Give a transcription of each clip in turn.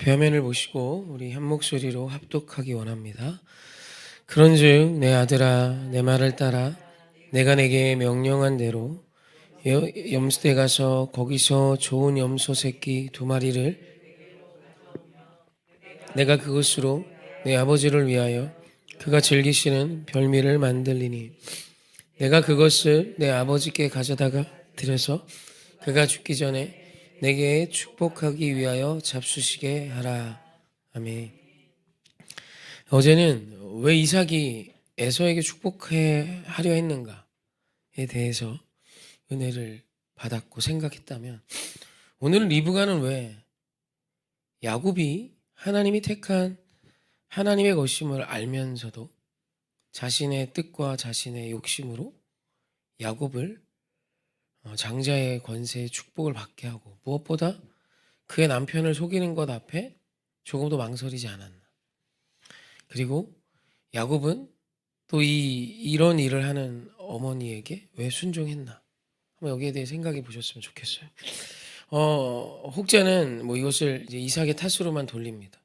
앞에 화면을 보시고 우리 한 목소리로 합독하기 원합니다. 그런즉 내 아들아 내 말을 따라 내가 내게 명령한 대로 염소대 가서 거기서 좋은 염소 새끼 2마리를 내가 그것으로 내 아버지를 위하여 그가 즐기시는 별미를 만들리니 내가 그것을 내 아버지께 가져다가 드려서 그가 죽기 전에 내게 축복하기 위하여 잡수시게 하라. 아멘. 어제는 왜 이삭이 에서에게 축복해 하려 했는가에 대해서 은혜를 받았고 생각했다면, 오늘은 리브가는 왜 야곱이 하나님이 택한 하나님의 것임을 알면서도 자신의 뜻과 자신의 욕심으로 야곱을 장자의 권세의 축복을 받게 하고, 무엇보다 그의 남편을 속이는 것 앞에 조금도 망설이지 않았나. 그리고 야곱은 또 이런 일을 하는 어머니에게 왜 순종했나. 한번 여기에 대해 생각해 보셨으면 좋겠어요. 혹자는 이것을 이제 이삭의 탓으로만 돌립니다.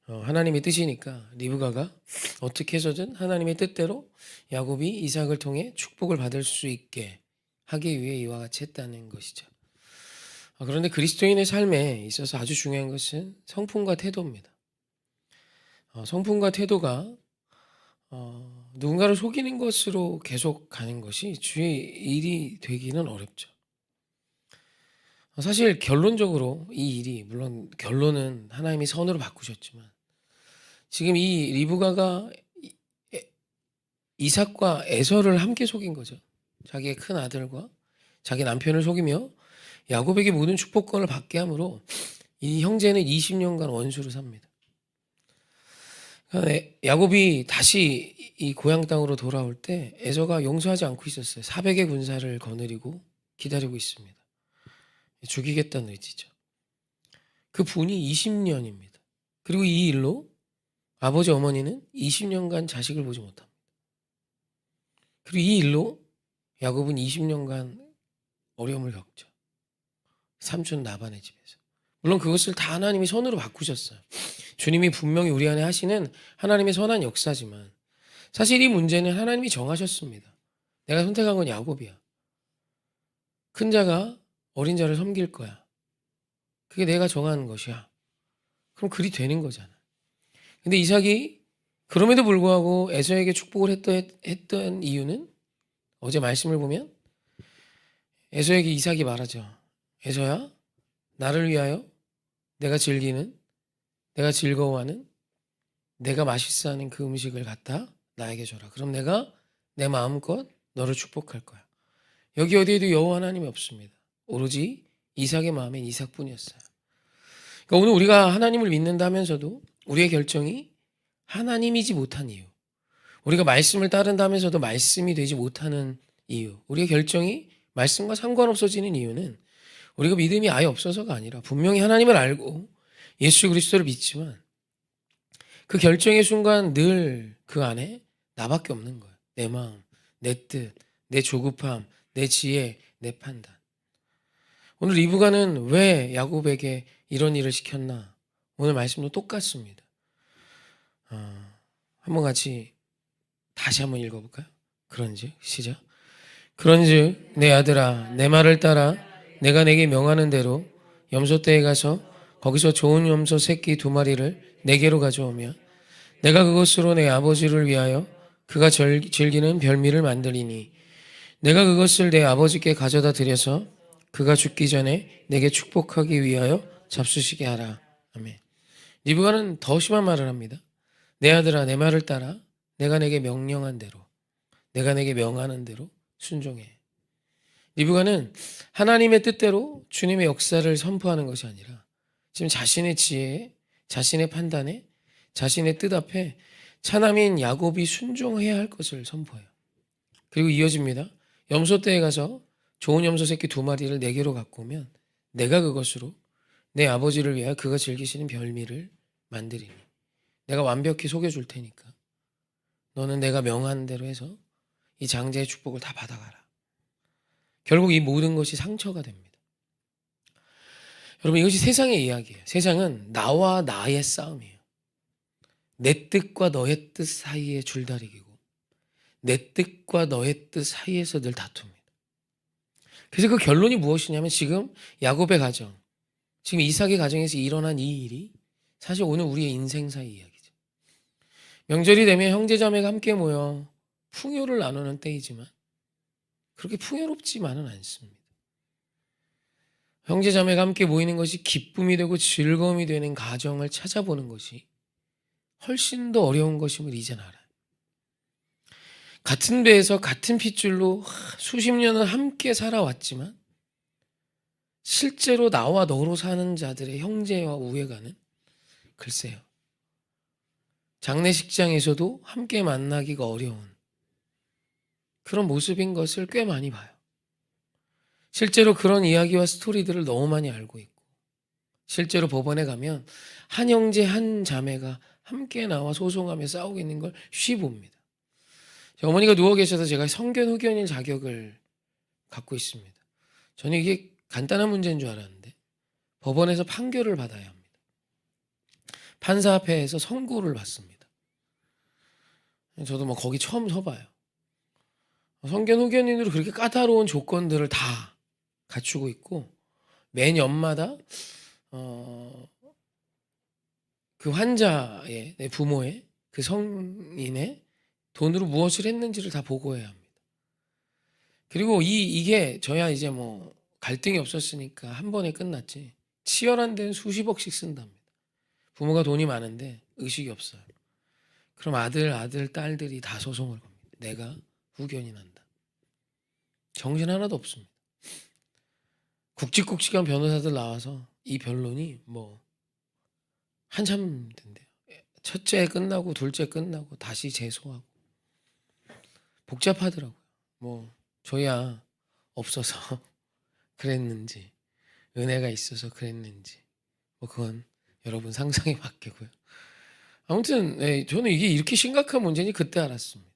하나님의 뜻이니까 리브가가 어떻게 해서든 하나님의 뜻대로 야곱이 이삭을 통해 축복을 받을 수 있게 하기 위해 이와 같이 했다는 것이죠. 그런데 그리스도인의 삶에 있어서 아주 중요한 것은 성품과 태도입니다. 성품과 태도가 누군가를 속이는 것으로 계속 가는 것이 주의 일이 되기는 어렵죠. 사실 결론적으로 이 일이, 물론 결론은 하나님이 선으로 바꾸셨지만, 지금 이 리브가가 이삭과 에서를 함께 속인 거죠. 자기의 큰 아들과 자기 남편을 속이며 야곱에게 모든 축복권을 받게 함으로 이 형제는 20년간 원수로 삽니다. 야곱이 다시 이 고향 땅으로 돌아올 때 에서가 용서하지 않고 있었어요. 400의 군사를 거느리고 기다리고 있습니다. 죽이겠다는 의지죠. 그 분이 20년입니다. 그리고 이 일로 아버지 어머니는 20년간 자식을 보지 못합니다. 그리고 이 일로 야곱은 20년간 어려움을 겪죠. 삼촌 라반의 집에서. 물론 그것을 다 하나님이 선으로 바꾸셨어요. 주님이 분명히 우리 안에 하시는 하나님의 선한 역사지만, 사실 이 문제는 하나님이 정하셨습니다. 내가 선택한 건 야곱이야. 큰 자가 어린 자를 섬길 거야. 그게 내가 정한 것이야. 그럼 그리 되는 거잖아. 근데 이삭이 그럼에도 불구하고 에서에게 축복을 했던 이유는, 어제 말씀을 보면 에서에게 이삭이 말하죠. 에서야, 나를 위하여 내가 즐기는, 내가 즐거워하는, 내가 맛있어 하는 그 음식을 갖다 나에게 줘라. 그럼 내가 내 마음껏 너를 축복할 거야. 여기 어디에도 여호와 하나님이 없습니다. 오로지 이삭의 마음엔 이삭뿐이었어요. 그러니까 오늘 우리가 하나님을 믿는다 하면서도 우리의 결정이 하나님이지 못한 이유, 우리가 말씀을 따른다 하면서도 말씀이 되지 못하는 이유, 우리의 결정이 말씀과 상관없어지는 이유는 우리가 믿음이 아예 없어서가 아니라 분명히 하나님을 알고 예수 그리스도를 믿지만 그 결정의 순간 늘 그 안에 나밖에 없는 거예요. 내 마음, 내 뜻, 내 조급함, 내 지혜, 내 판단. 오늘 리브가는 왜 야곱에게 이런 일을 시켰나? 오늘 말씀도 똑같습니다. 한번 같이 다시 한번 읽어볼까요? 그런즉 시작. 그런즉 내 아들아 내 말을 따라 내가 내게 명하는 대로 염소떼에 가서 거기서 좋은 염소 새끼 2마리를 내게로 가져오며 내가 그것으로 내 아버지를 위하여 그가 즐기는 별미를 만들리니 내가 그것을 내 아버지께 가져다 드려서 그가 죽기 전에 내게 축복하기 위하여 잡수시게 하라. 아멘. 리브가는 더 심한 말을 합니다. 내 아들아 내 말을 따라 내가 내게 명령한 대로, 내가 내게 명하는 대로 순종해. 리브가는 하나님의 뜻대로 주님의 역사를 선포하는 것이 아니라 지금 자신의 지혜에, 자신의 판단에, 자신의 뜻 앞에 차남인 야곱이 순종해야 할 것을 선포해요. 그리고 이어집니다. 염소떼에 가서 좋은 염소 새끼 2마리를 내게로 갖고 오면 내가 그것으로 내 아버지를 위하여 그가 즐기시는 별미를 만들이니 내가 완벽히 속여줄 테니까 너는 내가 명한 대로 해서 이 장자의 축복을 다 받아가라. 결국 이 모든 것이 상처가 됩니다. 여러분, 이것이 세상의 이야기예요. 세상은 나와 나의 싸움이에요. 내 뜻과 너의 뜻 사이의 줄다리기고 내 뜻과 너의 뜻 사이에서 늘 다툽니다. 그래서 그 결론이 무엇이냐면 지금 야곱의 가정, 지금 이삭의 가정에서 일어난 이 일이 사실 오늘 우리의 인생사의 이야기죠. 명절이 되면 형제자매가 함께 모여 풍요를 나누는 때이지만 그렇게 풍요롭지만은 않습니다. 형제자매가 함께 모이는 것이 기쁨이 되고 즐거움이 되는 가정을 찾아보는 것이 훨씬 더 어려운 것임을 이젠 알아요. 같은 배에서 같은 핏줄로 수십 년을 함께 살아왔지만 실제로 나와 너로 사는 자들의 형제와 우애가는 글쎄요. 장례식장에서도 함께 만나기가 어려운 그런 모습인 것을 꽤 많이 봐요. 실제로 그런 이야기와 스토리들을 너무 많이 알고 있고 실제로 법원에 가면 한 형제 한 자매가 함께 나와 소송하며 싸우고 있는 걸 쉬 봅니다. 어머니가 누워 계셔서 제가 성견 후견인 자격을 갖고 있습니다. 저는 이게 간단한 문제인 줄 알았는데 법원에서 판결을 받아야 합니다. 판사 앞에서 선고를 받습니다. 저도 뭐 거기 처음 서봐요. 성견 후견인으로 그렇게 까다로운 조건들을 다 갖추고 있고 매년마다 그 환자의 내 부모의 그 성인의 돈으로 무엇을 했는지를 다 보고해야 합니다. 그리고 이게 저야 이제 뭐 갈등이 없었으니까 한 번에 끝났지 치열한 데는 수십억씩 쓴답니다. 부모가 돈이 많은데 의식이 없어요. 그럼 아들, 딸들이 다 소송을 겁니다. 내가 후견이 난다. 정신 하나도 없습니다. 굵직굵직한 변호사들 나와서 이 변론이 뭐 한참 된대요. 첫째 끝나고 둘째 끝나고 다시 재소하고 복잡하더라고요. 뭐 저야 없어서 그랬는지 은혜가 있어서 그랬는지 뭐 그건 여러분 상상이 밖이고요. 아무튼 저는 이게 이렇게 심각한 문제인지 그때 알았습니다.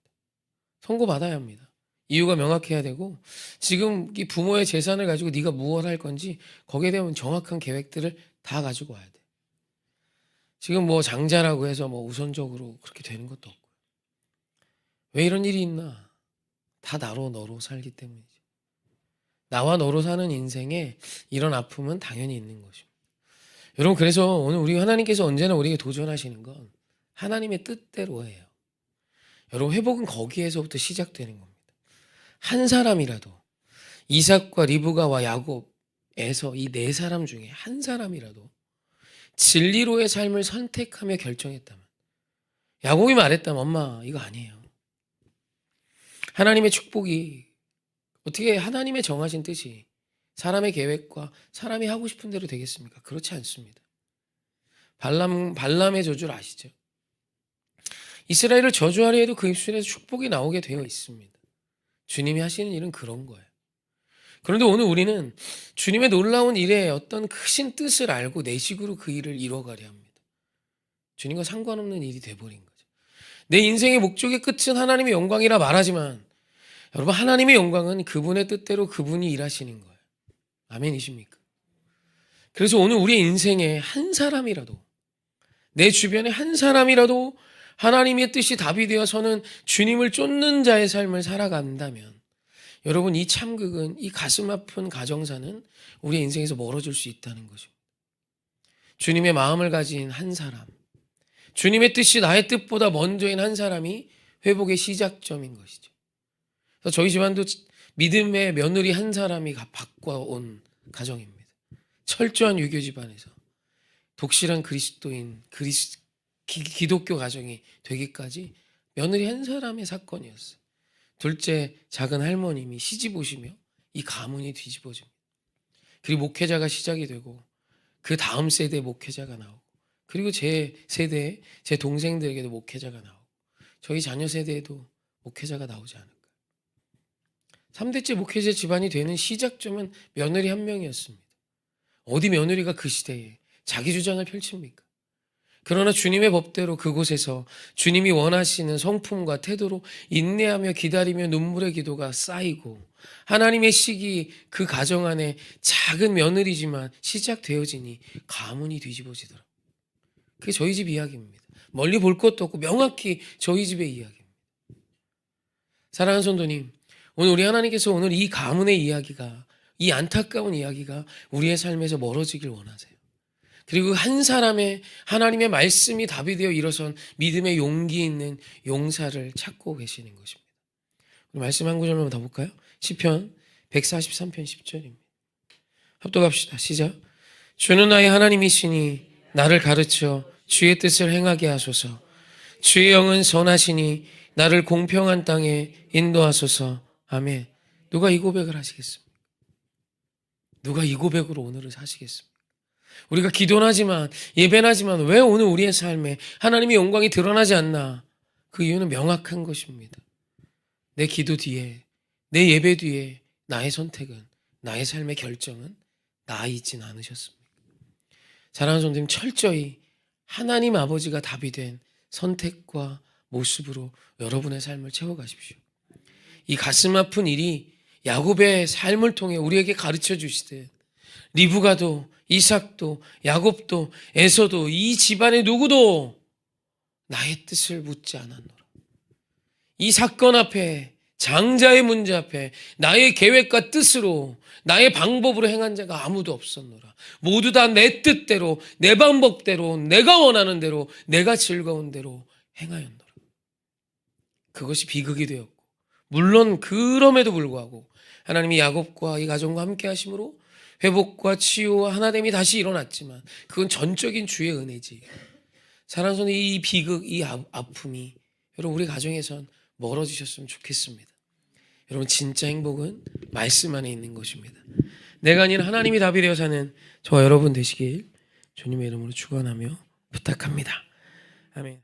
선고받아야 합니다. 이유가 명확해야 되고 지금 이 부모의 재산을 가지고 네가 무엇을 할 건지 거기에 대한 정확한 계획들을 다 가지고 와야 돼. 지금 뭐 장자라고 해서 뭐 우선적으로 그렇게 되는 것도 없고요. 왜 이런 일이 있나? 다 나로 너로 살기 때문이죠. 나와 너로 사는 인생에 이런 아픔은 당연히 있는 것입니다. 여러분, 그래서 오늘 우리 하나님께서 언제나 우리에게 도전하시는 건 하나님의 뜻대로 해요. 여러분, 회복은 거기에서부터 시작되는 겁니다. 한 사람이라도 이삭과 리브가와 야곱에서 이 네 사람 중에 한 사람이라도 진리로의 삶을 선택하며 결정했다면 야곱이 말했다면 엄마 이거 아니에요. 하나님의 축복이 어떻게 하나님의 정하신 뜻이 사람의 계획과 사람이 하고 싶은 대로 되겠습니까? 그렇지 않습니다. 발람의 저주를 아시죠? 이스라엘을 저주하려 해도 그 입술에서 축복이 나오게 되어 있습니다. 주님이 하시는 일은 그런 거예요. 그런데 오늘 우리는 주님의 놀라운 일에 어떤 크신 뜻을 알고 내 식으로 그 일을 이뤄가려 합니다. 주님과 상관없는 일이 돼버린 거죠. 내 인생의 목적의 끝은 하나님의 영광이라 말하지만 여러분, 하나님의 영광은 그분의 뜻대로 그분이 일하시는 거예요. 아멘이십니까? 그래서 오늘 우리의 인생에 한 사람이라도 내 주변에 한 사람이라도 하나님의 뜻이 답이 되어서는 주님을 쫓는 자의 삶을 살아간다면 여러분, 이 참극은, 이 가슴 아픈 가정사는 우리의 인생에서 멀어질 수 있다는 것입니다. 주님의 마음을 가진 한 사람, 주님의 뜻이 나의 뜻보다 먼저인 한 사람이 회복의 시작점인 것이죠. 그래서 저희 집안도 믿음의 며느리 한 사람이 바꿔온 가정입니다. 철저한 유교 집안에서 독실한 그리스도인 기독교 가정이 되기까지 며느리 한 사람의 사건이었어요. 둘째 작은 할머님이 시집 오시며 이 가문이 뒤집어집니다. 그리고 목회자가 시작이 되고 그 다음 세대의 목회자가 나오고 그리고 제 세대의 제 동생들에게도 목회자가 나오고 저희 자녀 세대에도 목회자가 나오지 않을까요? 3대째 목회자 집안이 되는 시작점은 며느리 한 명이었습니다. 어디 며느리가 그 시대에 자기 주장을 펼칩니까? 그러나 주님의 법대로 그곳에서 주님이 원하시는 성품과 태도로 인내하며 기다리며 눈물의 기도가 쌓이고 하나님의 식이 그 가정 안에 작은 며느리지만 시작되어지니 가문이 뒤집어지더라. 그게 저희 집 이야기입니다. 멀리 볼 것도 없고 명확히 저희 집의 이야기입니다. 사랑하는 성도님, 오늘 우리 하나님께서 오늘 이 가문의 이야기가, 이 안타까운 이야기가 우리의 삶에서 멀어지길 원하세요. 그리고 한 사람의 하나님의 말씀이 답이 되어 일어선 믿음의 용기 있는 용사를 찾고 계시는 것입니다. 말씀 한 구절만 더 볼까요? 시편 143편 10절입니다. 합독합시다. 시작. 주는 나의 하나님이시니 나를 가르쳐 주의 뜻을 행하게 하소서. 주의 영은 선하시니 나를 공평한 땅에 인도하소서. 아멘. 누가 이 고백을 하시겠습니까? 누가 이 고백으로 오늘을 사시겠습니까? 우리가 기도는 하지만 예배는 하지만 왜 오늘 우리의 삶에 하나님의 영광이 드러나지 않나? 그 이유는 명확한 것입니다. 내 기도 뒤에, 내 예배 뒤에 나의 선택은, 나의 삶의 결정은 나 있진 않으셨습니까? 사랑하는 성도님, 철저히 하나님 아버지가 답이 된 선택과 모습으로 여러분의 삶을 채워가십시오. 이 가슴 아픈 일이 야곱의 삶을 통해 우리에게 가르쳐 주시듯 리브가도 이삭도 야곱도 에서도 이 집안의 누구도 나의 뜻을 묻지 않았노라. 이 사건 앞에, 장자의 문제 앞에 나의 계획과 뜻으로, 나의 방법으로 행한 자가 아무도 없었노라. 모두 다 내 뜻대로, 내 방법대로, 내가 원하는 대로, 내가 즐거운 대로 행하였노라. 그것이 비극이 되었고, 물론 그럼에도 불구하고 하나님이 야곱과 이 가정과 함께 하심으로 회복과 치유와 하나됨이 다시 일어났지만 그건 전적인 주의 은혜지. 사랑하는 성도, 이 비극, 이 아픔이 여러분 우리 가정에선 멀어지셨으면 좋겠습니다. 여러분 진짜 행복은 말씀 안에 있는 것입니다. 내가 아닌 하나님이 답이 되어 사는 저와 여러분 되시길 주님의 이름으로 축원하며 부탁합니다. 아멘.